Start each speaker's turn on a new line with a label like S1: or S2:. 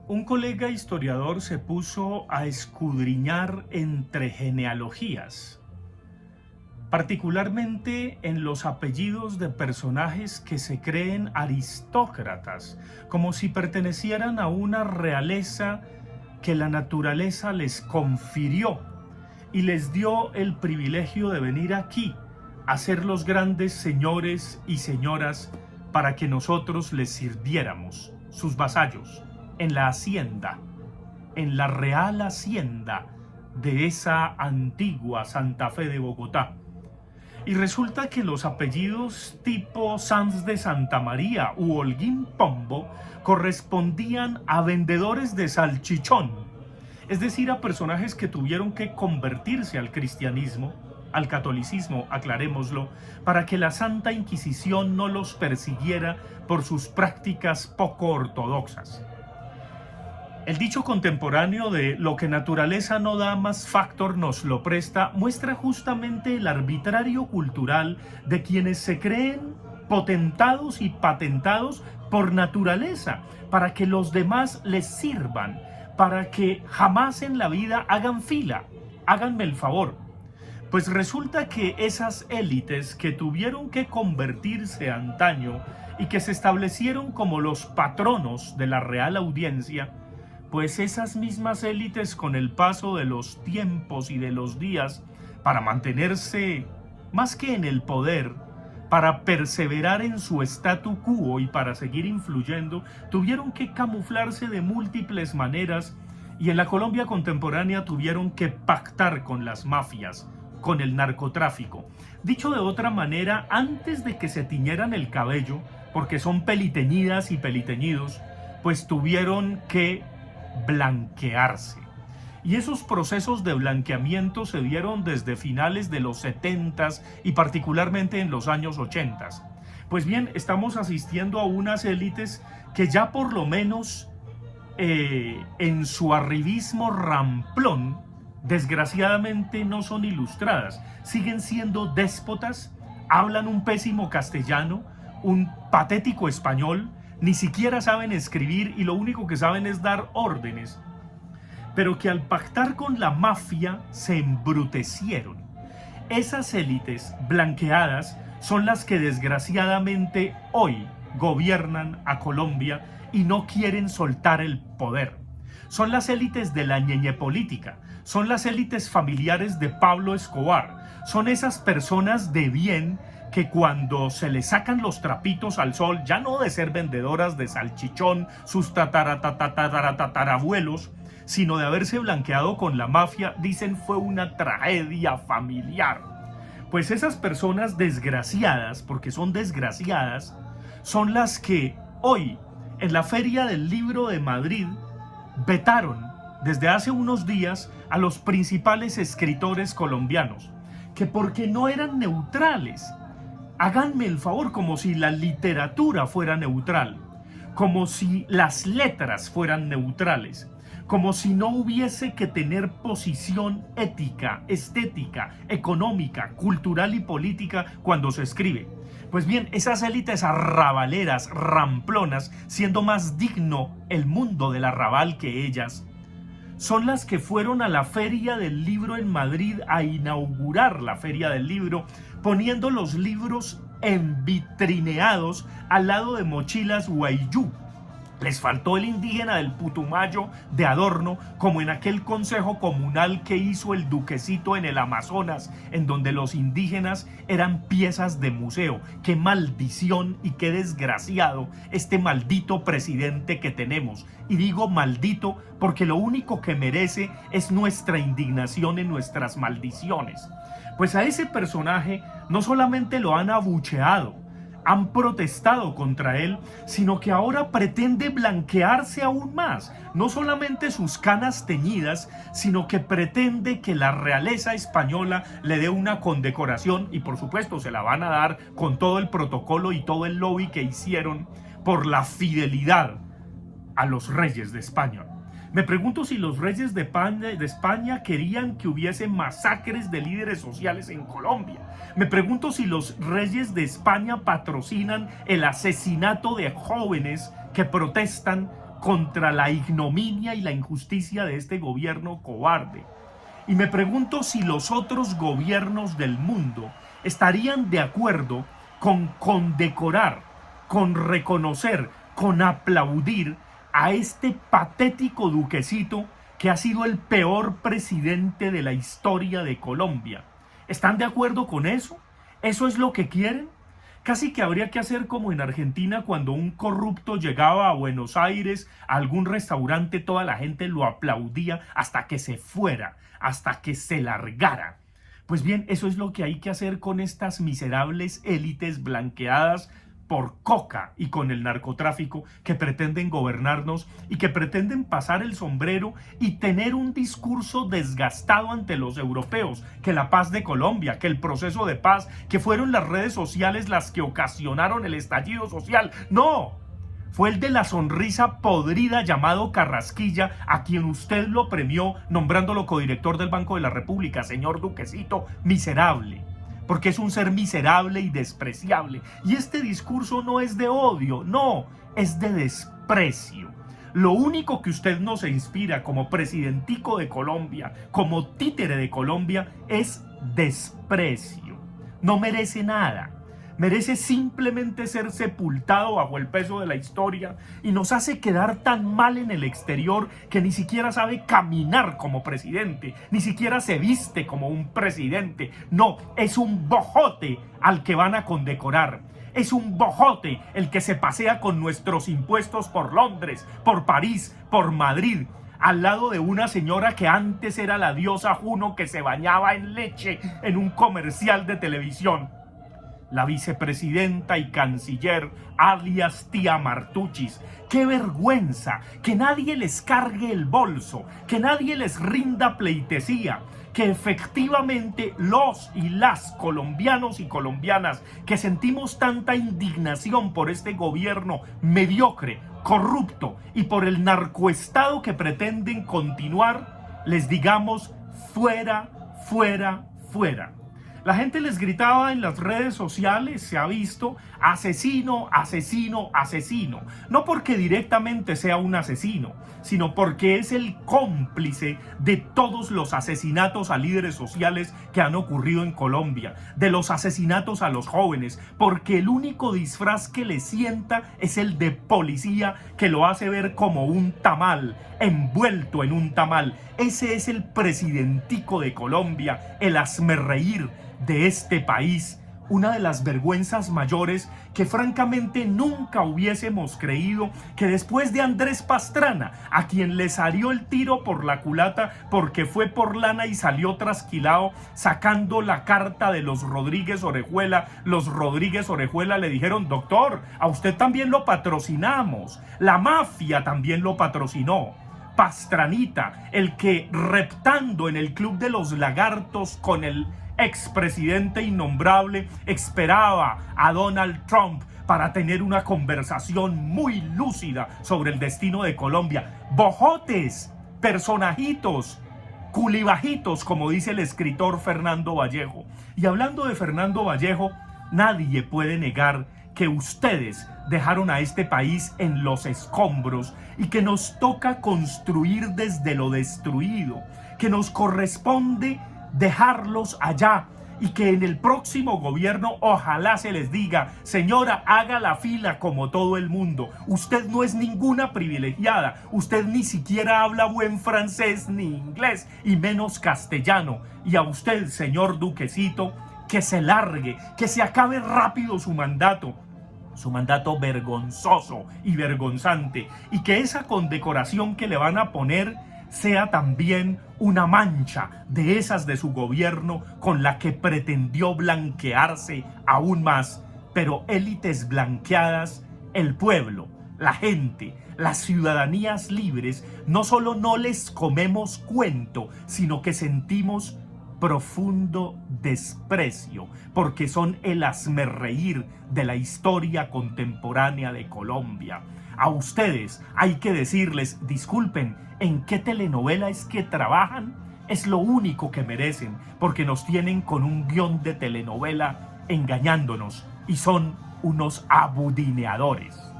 S1: Un colega historiador se puso a escudriñar entre genealogías, particularmente en los apellidos de personajes que se creen aristócratas, como si pertenecieran a una realeza que la naturaleza les confirió y les dio el privilegio de venir aquí a ser los grandes señores y señoras para que nosotros les sirviéramos, sus vasallos, en la hacienda, en la Real Hacienda de esa antigua Santa Fe de Bogotá. Y resulta que los apellidos tipo Sanz de Santa María u Holguín Pombo correspondían a vendedores de salchichón, es decir, a personajes que tuvieron que convertirse al cristianismo, al catolicismo, aclarémoslo, para que la Santa Inquisición no los persiguiera por sus prácticas poco ortodoxas. El dicho contemporáneo de lo que naturaleza no da, más factor nos lo presta, muestra justamente el arbitrario cultural de quienes se creen potentados y patentados por naturaleza, para que los demás les sirvan, para que jamás en la vida hagan fila. Háganme el favor. Pues resulta que esas élites que tuvieron que convertirse antaño y que se establecieron como los patronos de la Real Audiencia, pues esas mismas élites, con el paso de los tiempos y de los días, para mantenerse más que en el poder, para perseverar en su statu quo y para seguir influyendo, tuvieron que camuflarse de múltiples maneras y en la Colombia contemporánea tuvieron que pactar con las mafias, con el narcotráfico. Dicho de otra manera, antes de que se tiñeran el cabello, porque son peliteñidas y peliteñidos, pues tuvieron que blanquearse. Y esos procesos de blanqueamiento se dieron desde finales de los 70s y particularmente en los años 80s. Pues bien, estamos asistiendo a unas élites que ya por lo menos en su arribismo ramplón, desgraciadamente no son ilustradas, siguen siendo déspotas, hablan un pésimo castellano, un patético español, ni siquiera saben escribir y lo único que saben es dar órdenes, pero que al pactar con la mafia se embrutecieron. Esas élites blanqueadas son las que desgraciadamente hoy gobiernan a Colombia y no quieren soltar el poder. Son las élites de la ñeñe política, son las élites familiares de Pablo Escobar, son esas personas de bien que cuando se les sacan los trapitos al sol, ya no de ser vendedoras de salchichón, sus tatarabuelos, sino de haberse blanqueado con la mafia, dicen fue una tragedia familiar. Pues esas personas desgraciadas, porque son desgraciadas, son las que hoy en la Feria del Libro de Madrid vetaron desde hace unos días a los principales escritores colombianos, que porque no eran neutrales. Háganme el favor, como si la literatura fuera neutral, como si las letras fueran neutrales, como si no hubiese que tener posición ética, estética, económica, cultural y política cuando se escribe. Pues bien, esas élites arrabaleras, ramplonas, siendo más digno el mundo del arrabal que ellas, son las que fueron a la Feria del Libro en Madrid a inaugurar la Feria del Libro, poniendo los libros envitrineados al lado de mochilas Guayú. Les faltó el indígena del Putumayo de adorno, como en aquel consejo comunal que hizo el duquecito en el Amazonas, en donde los indígenas eran piezas de museo. ¡Qué maldición y qué desgraciado este maldito presidente que tenemos! Y digo maldito porque lo único que merece es nuestra indignación en nuestras maldiciones. Pues a ese personaje no solamente lo han abucheado, han protestado contra él, sino que ahora pretende blanquearse aún más. No solamente sus canas teñidas, sino que pretende que la realeza española le dé una condecoración, y por supuesto se la van a dar con todo el protocolo y todo el lobby que hicieron por la fidelidad a los reyes de España. Me pregunto si los reyes de España querían que hubiese masacres de líderes sociales en Colombia. Me pregunto si los reyes de España patrocinan el asesinato de jóvenes que protestan contra la ignominia y la injusticia de este gobierno cobarde. Y me pregunto si los otros gobiernos del mundo estarían de acuerdo con condecorar, con reconocer, con aplaudir a este patético duquecito que ha sido el peor presidente de la historia de Colombia. ¿Están de acuerdo con eso? ¿Eso es lo que quieren? Casi que habría que hacer como en Argentina cuando un corrupto llegaba a Buenos Aires, a algún restaurante, toda la gente lo aplaudía hasta que se fuera, hasta que se largara. Pues bien, eso es lo que hay que hacer con estas miserables élites blanqueadas por coca y con el narcotráfico que pretenden gobernarnos y que pretenden pasar el sombrero y tener un discurso desgastado ante los europeos, que la paz de Colombia, que el proceso de paz, que fueron las redes sociales las que ocasionaron el estallido social. ¡No! Fue el de la sonrisa podrida llamado Carrasquilla, a quien usted lo premió nombrándolo codirector del Banco de la República, señor Duquecito, miserable. Porque es un ser miserable y despreciable. Y este discurso no es de odio, no, es de desprecio. Lo único que usted nos inspira como presidentico de Colombia, como títere de Colombia, es desprecio. No merece nada. Merece simplemente ser sepultado bajo el peso de la historia y nos hace quedar tan mal en el exterior que ni siquiera sabe caminar como presidente, ni siquiera se viste como un presidente. No, es un bojote al que van a condecorar. Es un bojote el que se pasea con nuestros impuestos por Londres, por París, por Madrid, al lado de una señora que antes era la diosa Juno que se bañaba en leche en un comercial de televisión. La vicepresidenta y canciller alias tía Martuchis. ¡Qué vergüenza! Que nadie les cargue el bolso, que nadie les rinda pleitesía, que efectivamente los y las colombianos y colombianas que sentimos tanta indignación por este gobierno mediocre, corrupto y por el narcoestado que pretenden continuar, les digamos fuera, fuera, fuera. La gente les gritaba en las redes sociales, se ha visto, asesino, asesino, asesino. No porque directamente sea un asesino, sino porque es el cómplice de todos los asesinatos a líderes sociales que han ocurrido en Colombia, de los asesinatos a los jóvenes, porque el único disfraz que le sienta es el de policía que lo hace ver como un tamal, envuelto en un tamal. Ese es el presidentico de Colombia, el hazmerreír de este país, una de las vergüenzas mayores que francamente nunca hubiésemos creído que después de Andrés Pastrana, a quien le salió el tiro por la culata porque fue por lana y salió trasquilado sacando la carta de los Rodríguez Orejuela, los Rodríguez Orejuela le dijeron: doctor, a usted también lo patrocinamos, la mafia también lo patrocinó. Pastranita, el que reptando en el Club de los Lagartos con el expresidente innombrable esperaba a Donald Trump para tener una conversación muy lúcida sobre el destino de Colombia. Bojotes, personajitos, culibajitos, como dice el escritor Fernando Vallejo. Y hablando de Fernando Vallejo, nadie puede negar que ustedes dejaron a este país en los escombros y que nos toca construir desde lo destruido, que nos corresponde dejarlos allá y que en el próximo gobierno ojalá se les diga: señora, haga la fila como todo el mundo, usted no es ninguna privilegiada, usted ni siquiera habla buen francés ni inglés y menos castellano, y a usted, señor Duquecito, que se largue, que se acabe rápido su mandato vergonzoso y vergonzante, y que esa condecoración que le van a poner sea también una mancha de esas de su gobierno con la que pretendió blanquearse aún más. Pero élites blanqueadas, el pueblo, la gente, las ciudadanías libres, no solo no les comemos cuento, sino que sentimos profundo desprecio, porque son el hazmerreír de la historia contemporánea de Colombia. A ustedes hay que decirles: disculpen, ¿en qué telenovela es que trabajan? Es lo único que merecen, porque nos tienen con un guión de telenovela engañándonos y son unos abudineadores.